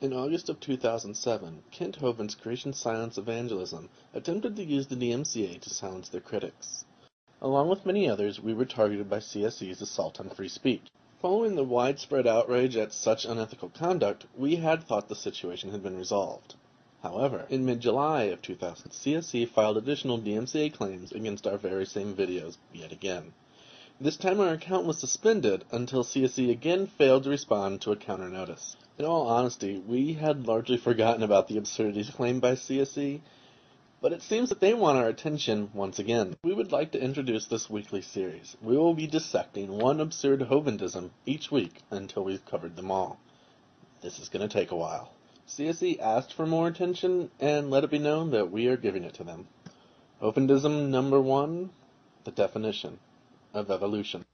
In August of 2007, Kent Hovind's Creation Silence Evangelism attempted to use the DMCA to silence their critics. Along with many others, we were targeted by CSE's assault on free speech. Following the widespread outrage at such unethical conduct, we had thought the situation had been resolved. However, in mid-July of 2000, CSE filed additional DMCA claims against our very same videos yet again. This time our account was suspended until CSE again failed to respond to a counter-notice. In all honesty, we had largely forgotten about the absurdities claimed by CSE, but it seems that they want our attention once again. We would like to introduce this weekly series. We will be dissecting one absurd hovindism each week until we've covered them all. This is going to take a while. CSE asked for more attention, and let it be known that we are giving it to them. Hovindism number 1, the definition of evolution.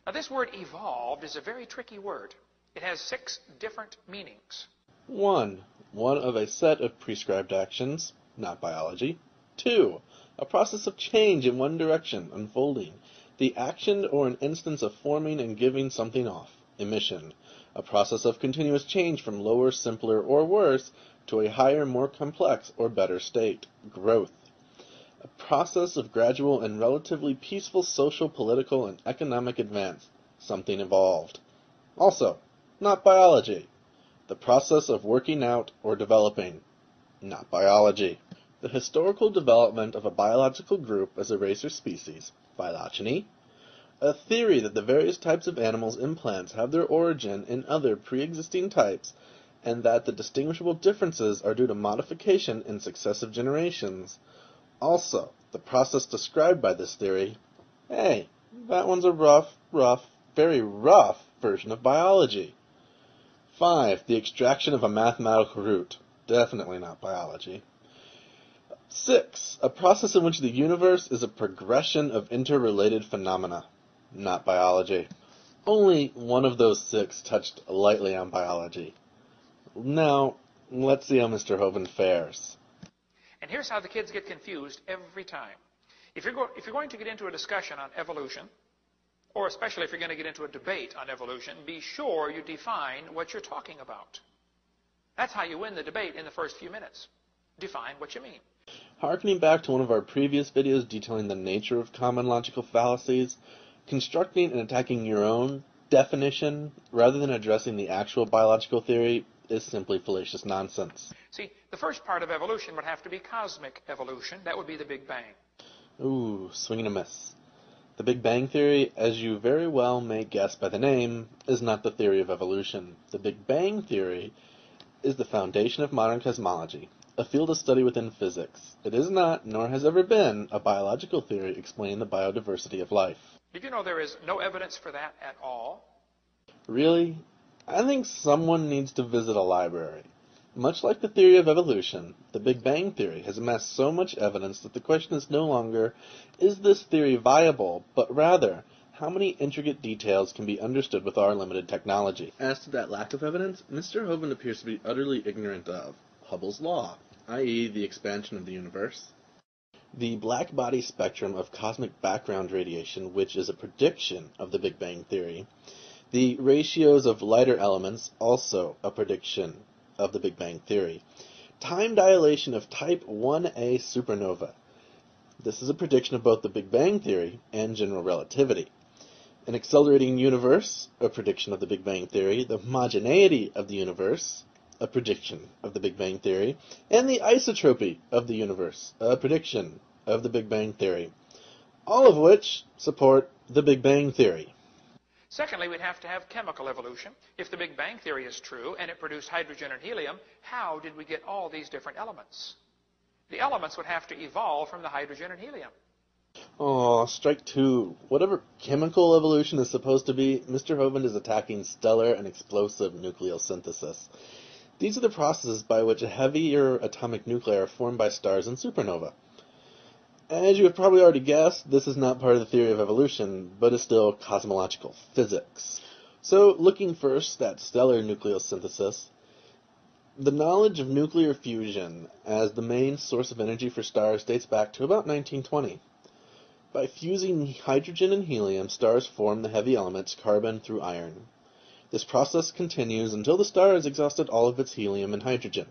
Now this word evolved is a very tricky word. It has 6 different meanings. 1. One of a set of prescribed actions, not biology. 2. A process of change in one direction, unfolding. The action or an instance of forming and giving something off, emission. A process of continuous change from lower, simpler, or worse to a higher, more complex, or better state, growth. A process of gradual and relatively peaceful social, political, and economic advance, something evolved. Also, not biology. The process of working out or developing, not biology. The historical development of a biological group as a race or species, phylogeny. A theory that the various types of animals in plants have their origin in other pre-existing types, and that the distinguishable differences are due to modification in successive generations. Also, the process described by this theory. Hey, that one's a very rough version of biology. 5. The extraction of a mathematical root. Definitely not biology. 6. A process in which the universe is a progression of interrelated phenomena. Not biology. Only one of those 6 touched lightly on biology. Now, let's see how Mr. Hovind fares. And here's how the kids get confused every time. If you're going to get into a discussion on evolution, or especially if you're going to get into a debate on evolution, be sure you define what you're talking about. That's how you win the debate in the first few minutes. Define what you mean. Harkening back to one of our previous videos detailing the nature of common logical fallacies, constructing and attacking your own definition rather than addressing the actual biological theory is simply fallacious nonsense. See, the first part of evolution would have to be cosmic evolution. That would be the Big Bang. Ooh, swing and a miss. The Big Bang Theory, as you very well may guess by the name, is not the theory of evolution. The Big Bang Theory is the foundation of modern cosmology, a field of study within physics. It is not, nor has ever been, a biological theory explaining the biodiversity of life. Did you know there is no evidence for that at all? Really? I think someone needs to visit a library. Much like the theory of evolution, the Big Bang Theory has amassed so much evidence that the question is no longer, is this theory viable, but rather, how many intricate details can be understood with our limited technology? As to that lack of evidence, Mr. Hovind appears to be utterly ignorant of Hubble's law, i.e. the expansion of the universe, the black body spectrum of cosmic background radiation, which is a prediction of the Big Bang Theory, the ratios of lighter elements, also a prediction of the Big Bang Theory, time dilation of type 1a supernova. This is a prediction of both the Big Bang Theory and general relativity. An accelerating universe, a prediction of the Big Bang Theory, the homogeneity of the universe, a prediction of the Big Bang Theory, and the isotropy of the universe, a prediction of the Big Bang Theory, all of which support the Big Bang Theory. Secondly, we'd have to have chemical evolution. If the Big Bang Theory is true and it produced hydrogen and helium, how did we get all these different elements? The elements would have to evolve from the hydrogen and helium. Oh, strike 2. Whatever chemical evolution is supposed to be, Mr. Hovind is attacking stellar and explosive nucleosynthesis. These are the processes by which a heavier atomic nuclei are formed by stars and supernova. As you have probably already guessed, this is not part of the theory of evolution, but is still cosmological physics. So, looking first at stellar nucleosynthesis, the knowledge of nuclear fusion as the main source of energy for stars dates back to about 1920. By fusing hydrogen and helium, stars form the heavy elements carbon through iron. This process continues until the star has exhausted all of its helium and hydrogen.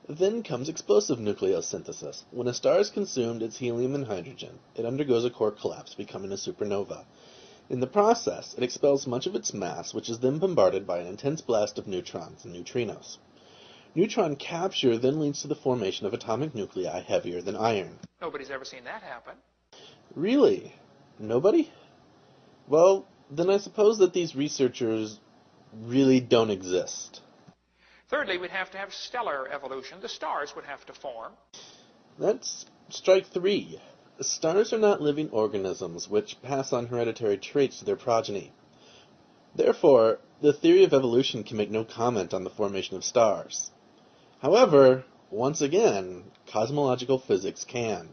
Then comes explosive nucleosynthesis. When a star has consumed its helium and hydrogen, it undergoes a core collapse, becoming a supernova. In the process, it expels much of its mass, which is then bombarded by an intense blast of neutrons and neutrinos. Neutron capture then leads to the formation of atomic nuclei heavier than iron. Nobody's ever seen that happen. Really? Nobody? Well, then I suppose that these researchers really don't exist. Thirdly, we'd have to have stellar evolution. The stars would have to form. That's strike three. Stars are not living organisms which pass on hereditary traits to their progeny. Therefore, the theory of evolution can make no comment on the formation of stars. However, once again, cosmological physics can.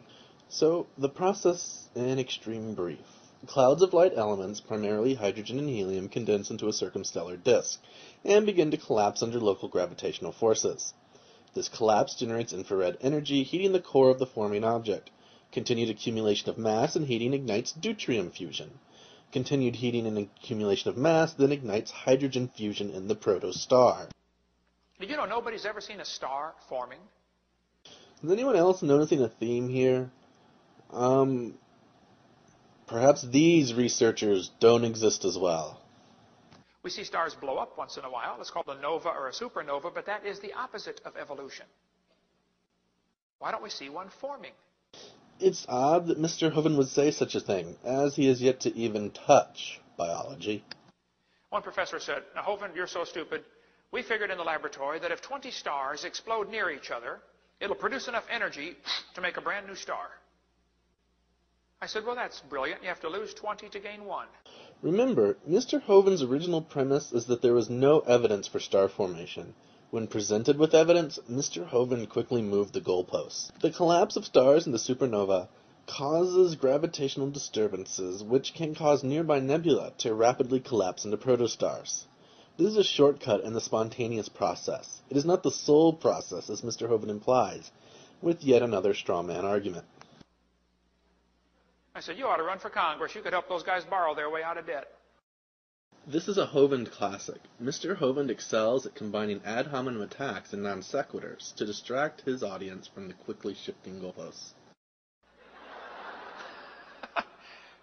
So, the process in extreme brief. Clouds of light elements, primarily hydrogen and helium, condense into a circumstellar disk and begin to collapse under local gravitational forces. This collapse generates infrared energy, heating the core of the forming object. Continued accumulation of mass and heating ignites deuterium fusion. Continued heating and accumulation of mass then ignites hydrogen fusion in the protostar. Did you know nobody's ever seen a star forming? Is anyone else noticing a theme here? Perhaps these researchers don't exist as well. We see stars blow up once in a while. It's called a nova or a supernova, but that is the opposite of evolution. Why don't we see one forming? It's odd that Mr. Hovind would say such a thing, as he has yet to even touch biology. One professor said, "Now, Hovind, you're so stupid. We figured in the laboratory that if 20 stars explode near each other, it'll produce enough energy to make a brand new star." I said, "Well, that's brilliant. You have to lose 20 to gain 1. Remember, Mr. Hovind's original premise is that there was no evidence for star formation. When presented with evidence, Mr. Hovind quickly moved the goalposts. The collapse of stars in the supernova causes gravitational disturbances which can cause nearby nebula to rapidly collapse into protostars. This is a shortcut in the spontaneous process. It is not the sole process, as Mr. Hovind implies, with yet another strawman argument. I said, "You ought to run for Congress. You could help those guys borrow their way out of debt." This is a Hovind classic. Mr. Hovind excels at combining ad hominem attacks and non sequiturs to distract his audience from the quickly shifting goalposts.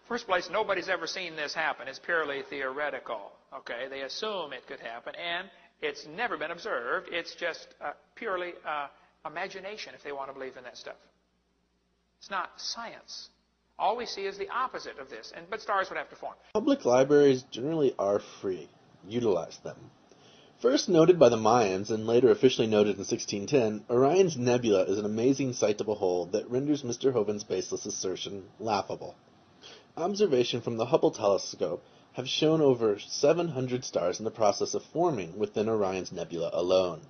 First place, nobody's ever seen this happen. It's purely theoretical. Okay, they assume it could happen, and it's never been observed. It's just purely imagination if they want to believe in that stuff. It's not science. All we see is the opposite of this, but stars would have to form. Public libraries generally are free. Utilize them. First noted by the Mayans and later officially noted in 1610, Orion's Nebula is an amazing sight to behold that renders Mr. Hovind's baseless assertion laughable. Observation from the Hubble telescope have shown over 700 stars in the process of forming within Orion's Nebula alone.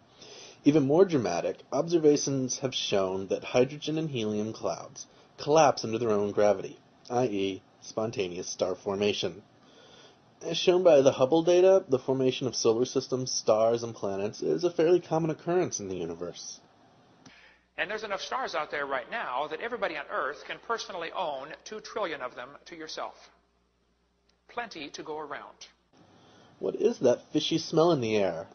Even more dramatic, observations have shown that hydrogen and helium clouds collapse under their own gravity, i.e., spontaneous star formation. As shown by the Hubble data, the formation of solar systems, stars, and planets is a fairly common occurrence in the universe. And there's enough stars out there right now that everybody on Earth can personally own 2 trillion of them to yourself. Plenty to go around. What is that fishy smell in the air?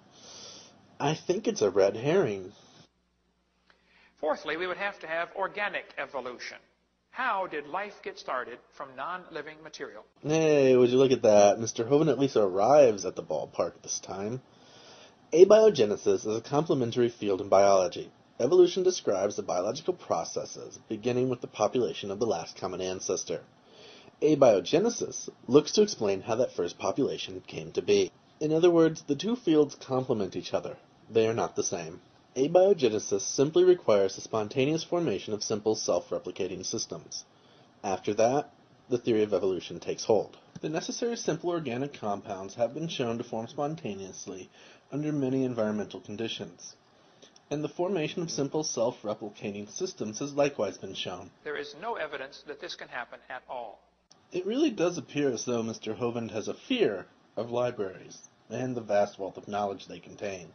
I think it's a red herring. Fourthly, we would have to have organic evolution. How did life get started from non-living material? Hey, would you look at that? Mr. Hovind at least arrives at the ballpark this time. Abiogenesis is a complementary field in biology. Evolution describes the biological processes, beginning with the population of the last common ancestor. Abiogenesis looks to explain how that first population came to be. In other words, the two fields complement each other. They are not the same. Abiogenesis simply requires the spontaneous formation of simple self-replicating systems. After that, the theory of evolution takes hold. The necessary simple organic compounds have been shown to form spontaneously under many environmental conditions. And the formation of simple self-replicating systems has likewise been shown. There is no evidence that this can happen at all. It really does appear as though Mr. Hovind has a fear of libraries and the vast wealth of knowledge they contain.